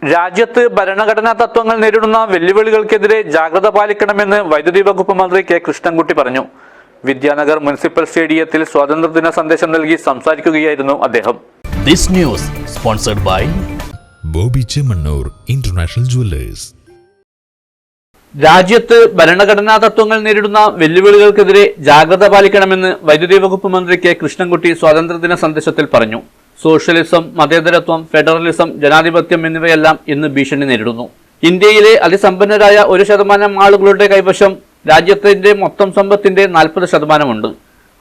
രാജ്യത്ത് ഭരണഘടനാ തത്വങ്ങൾ നേരിടുന്ന വെല്ലുവിളികൾക്കെതിരെ ജാഗ്രത പാലിക്കണമെന്ന് വൈദ്യുതി വകുപ്പ് മന്ത്രി കെ കൃഷ്ണൻകുട്ടി പറഞ്ഞു. വിദ്യാനഗർ മുനിസിപ്പൽ സ്റ്റേഡിയത്തിൽ സ്വാതന്ത്ര്യദിന സന്ദേശം നൽകി സംസാരിക്കുകയായിരുന്നു അദ്ദേഹം. This news sponsored by Bobby Chemmanur international jewellers. രാജ്യത്ത് ഭരണഘടനാ തത്വങ്ങൾ നേരിടുന്ന വെല്ലുവിളികൾക്കെതിരെ ജാഗ്രത പാലിക്കണമെന്ന് വൈദ്യുതി വകുപ്പ് മന്ത്രി കെ കൃഷ്ണൻകുട്ടി സ്വാതന്ത്ര്യദിന സന്ദേശത്തിൽ പറഞ്ഞു. സോഷ്യലിസം, മതേതരത്വം, ഫെഡറലിസം, ജനാധിപത്യം എന്നിവയെല്ലാം ഇന്ന് ഭീഷണി നേരിടുന്നു. ഇന്ത്യയിലെ അതിസമ്പന്നരായ 1% ആളുകളുടെ കൈവശം രാജ്യത്തിന്റെ മൊത്തം സമ്പത്തിന്റെ 40%ഉണ്ട്.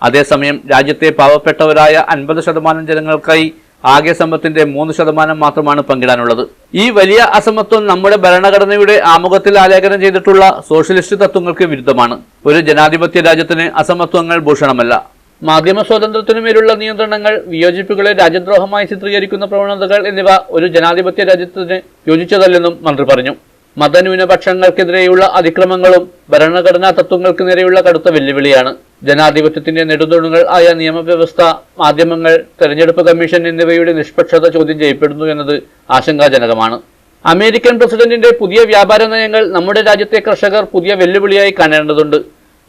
അതേസമയം രാജ്യത്തെ പാവപ്പെട്ടവരായ 50% ജനങ്ങൾക്കായി ആകെ സമ്പത്തിന്റെ 3% മാത്രമാണ് പങ്കിടാനുള്ളത്. ഈ വലിയ അസമത്വം നമ്മുടെ ഭരണഘടനയുടെ ആമുഖത്തിൽ ആലേഖനം ചെയ്തിട്ടുള്ള സോഷ്യലിസ്റ്റ് തത്വങ്ങൾക്ക് വിരുദ്ധമാണ്. ഒരു ജനാധിപത്യ രാജ്യത്തിന് അസമത്വങ്ങൾ ഭൂഷണമല്ല. മാധ്യമ സ്വാതന്ത്ര്യത്തിനുമേലുള്ള നിയന്ത്രണങ്ങൾ, വിയോജിപ്പുകളെ രാജ്യദ്രോഹമായി ചിത്രീകരിക്കുന്ന പ്രവണതകൾ എന്നിവ ഒരു ജനാധിപത്യ രാജ്യത്തിന് യോജിച്ചതല്ലെന്നും മന്ത്രി പറഞ്ഞു. മതന്യൂനപക്ഷങ്ങൾക്കെതിരെയുള്ള അതിക്രമങ്ങളും ഭരണഘടനാ തത്വങ്ങൾക്ക് നേരെയുള്ള കടുത്ത വെല്ലുവിളിയാണ്. ജനാധിപത്യത്തിന്റെ നെടുന്തൂണുകൾ ആയ നിയമവ്യവസ്ഥ, മാധ്യമങ്ങൾ, തെരഞ്ഞെടുപ്പ് കമ്മീഷൻ എന്നിവയുടെ നിഷ്പക്ഷത ചോദ്യം ചെയ്യപ്പെടുന്നു എന്നത് ആശങ്കാജനകമാണ്. അമേരിക്കൻ പ്രസിഡന്റിന്റെ പുതിയ വ്യാപാര നയങ്ങൾ നമ്മുടെ രാജ്യത്തെ കർഷകർ പുതിയ വെല്ലുവിളിയായി കാണേണ്ടതുണ്ട്.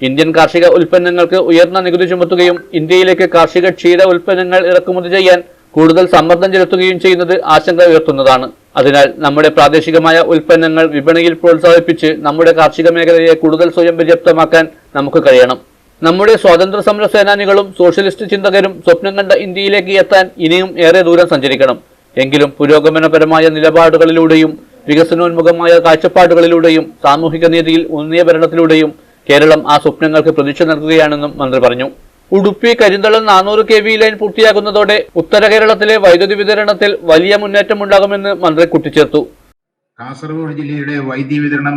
ഇന്ത്യൻ കാർഷിക ഉൽപ്പന്നങ്ങൾക്ക് ഉയർന്ന നികുതി ചുമത്തുകയും ഇന്ത്യയിലേക്ക് കാർഷിക ക്ഷീര ഉൽപ്പന്നങ്ങൾ ഇറക്കുമതി ചെയ്യാൻ കൂടുതൽ സമ്മർദ്ദം ചെലുത്തുകയും ചെയ്യുന്നത് ആശങ്ക ഉയർത്തുന്നതാണ്. അതിനാൽ നമ്മുടെ പ്രാദേശികമായ ഉൽപ്പന്നങ്ങൾ വിപണിയിൽ പ്രോത്സാഹിപ്പിച്ച് നമ്മുടെ കാർഷിക മേഖലയെ കൂടുതൽ സ്വയം പര്യാപ്തമാക്കാൻ നമുക്ക് കഴിയണം. നമ്മുടെ സ്വാതന്ത്ര്യ സമര സേനാനികളും സോഷ്യലിസ്റ്റ് ചിന്തകരും സ്വപ്നം കണ്ട ഇന്ത്യയിലേക്ക് എത്താൻ ഇനിയും ഏറെ ദൂരം സഞ്ചരിക്കണം. എങ്കിലും പുരോഗമനപരമായ നിലപാടുകളിലൂടെയും വികസനോന്മുഖമായ കാഴ്ചപ്പാടുകളിലൂടെയും സാമൂഹിക നീതിയിൽ ഊന്നിയ ഭരണത്തിലൂടെയും കേരളം ആ സ്വപ്നങ്ങൾക്ക് പ്രതീക്ഷ നൽകുകയാണെന്നും മന്ത്രി പറഞ്ഞു. ഉടുപ്പി കരിന്തളം 400 kV ലൈൻ പൂർത്തിയാകുന്നതോടെ ഉത്തര കേരളത്തിലെ വൈദ്യുതി വിതരണത്തിൽ വലിയ മുന്നേറ്റമുണ്ടാകുമെന്ന് മന്ത്രി കൂട്ടിച്ചേർത്തു. കാസർഗോഡ് ജില്ലയുടെ വൈദ്യുതി വിതരണം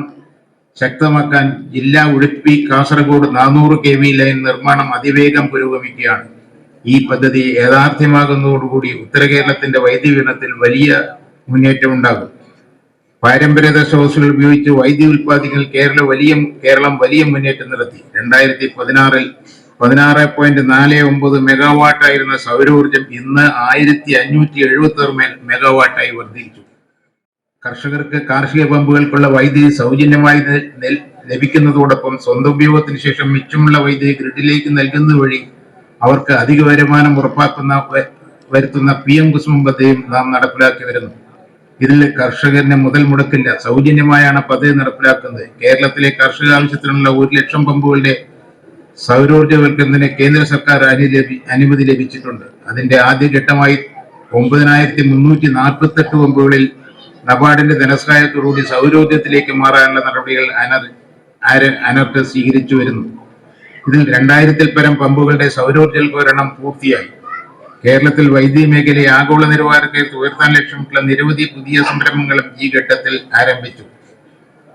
ശക്തമാക്കാൻ ജില്ലാ ഉടുപ്പി കാസർഗോഡ് 400 kV ലൈൻ നിർമ്മാണം അതിവേഗം പുരോഗമിക്കുകയാണ്. ഈ പദ്ധതി യാഥാർത്ഥ്യമാകുന്നതോടുകൂടി ഉത്തര കേരളത്തിന്റെ വൈദ്യുതി വിതരണത്തിൽ വലിയ മുന്നേറ്റമുണ്ടാകും. പാരമ്പര്യ സ്രോതസ്സുകൾ ഉപയോഗിച്ച് വൈദ്യുതി ഉൽപ്പാദിക്കൽ കേരളം വലിയ മുന്നേറ്റം നടത്തി. 2016-ൽ 16.49 മെഗാവാട്ടായിരുന്ന സൗരോർജം ഇന്ന് 1576 മെഗാവാട്ടായി വർദ്ധിച്ചു. കർഷകർക്ക് കാർഷിക പമ്പുകൾക്കുള്ള വൈദ്യുതി സൗജന്യമായി ലഭിക്കുന്നതോടൊപ്പം സ്വന്തം ഉപയോഗത്തിന് ശേഷം മിച്ചമുള്ള വൈദ്യുതി ഗ്രിഡിലേക്ക് നൽകുന്നത് വഴി അവർക്ക് അധിക വരുമാനം വരുത്തുന്ന PM കുസുമം പദ്ധതിയും നാം നടപ്പിലാക്കി വരുന്നു. ഇതിൽ കർഷകന് മുതൽ മുടക്കില്ല, സൗജന്യമായാണ് പദ്ധതി നടപ്പിലാക്കുന്നത്. കേരളത്തിലെ കർഷക ആവശ്യത്തിനുള്ള 1 ലക്ഷം പമ്പുകളുടെ സൗരോർജ്ജവൽക്കരണത്തിന് കേന്ദ്ര സർക്കാർ അനുമതി ലഭിച്ചിട്ടുണ്ട്. അതിന്റെ ആദ്യഘട്ടമായി 9348 പമ്പുകളിൽ നബാർഡിന്റെ ധനസഹായത്തോടുകൂടി സൗരോർജ്ജത്തിലേക്ക് മാറാനുള്ള നടപടികൾ അനർട്ട് സ്വീകരിച്ചു വരുന്നു. ഇതിൽ 2000-ൽ പരം പമ്പുകളുടെ സൗരോർജ്ജവൽക്കരണം പൂർത്തിയായി. കേരളത്തിൽ വൈദ്യുതി മേഖലയെ ആഗോള നിലവാരത്തിൽ ഉയർത്താൻ ലക്ഷ്യമിട്ടുള്ള നിരവധി പുതിയ സംരംഭങ്ങളും ഈ ഘട്ടത്തിൽ ആരംഭിച്ചു.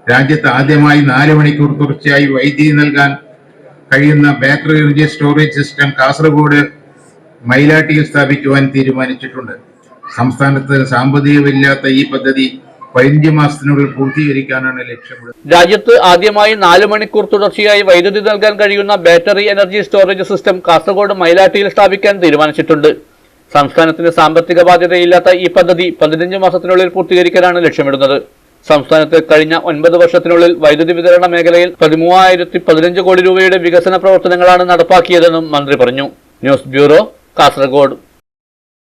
രാജ്യത്ത് ആദ്യമായി 4 മണിക്കൂർ തുടർച്ചയായി വൈദ്യുതി നൽകാൻ കഴിയുന്ന battery energy storage system Kasaragod മൈലാട്ടിയിൽ സ്ഥാപിക്കുവാൻ തീരുമാനിച്ചിട്ടുണ്ട്. സംസ്ഥാനത്ത് സാമ്പത്തികമില്ലാത്ത ഈ പദ്ധതി 15 മാസത്തിനുള്ളിൽ പൂർത്തീകരിക്കാനാണ് ലക്ഷ്യമിടുന്നത്. രാജ്യത്ത് ആദ്യമായി 4 മണിക്കൂർ തുടർച്ചയായി വൈദ്യുതി നൽകാൻ കഴിയുന്ന battery energy storage system Kasaragod മൈലാട്ടിയിൽ സ്ഥാപിക്കാൻ തീരുമാനിച്ചിട്ടുണ്ട്. സംസ്ഥാനത്തിന് സാമ്പത്തിക ബാധ്യതയില്ലാത്ത ഈ പദ്ധതി 15 മാസത്തിനുള്ളിൽ പൂർത്തീകരിക്കാനാണ് ലക്ഷ്യമിടുന്നത്. സംസ്ഥാനത്ത് കഴിഞ്ഞ 9 വർഷത്തിനുള്ളിൽ വൈദ്യുതി വിതരണ മേഖലയിൽ 13,015 കോടി രൂപയുടെ വികസന പ്രവർത്തനങ്ങളാണ് നടപ്പാക്കിയതെന്നും മന്ത്രി പറഞ്ഞു. News bureau, Kasaragod.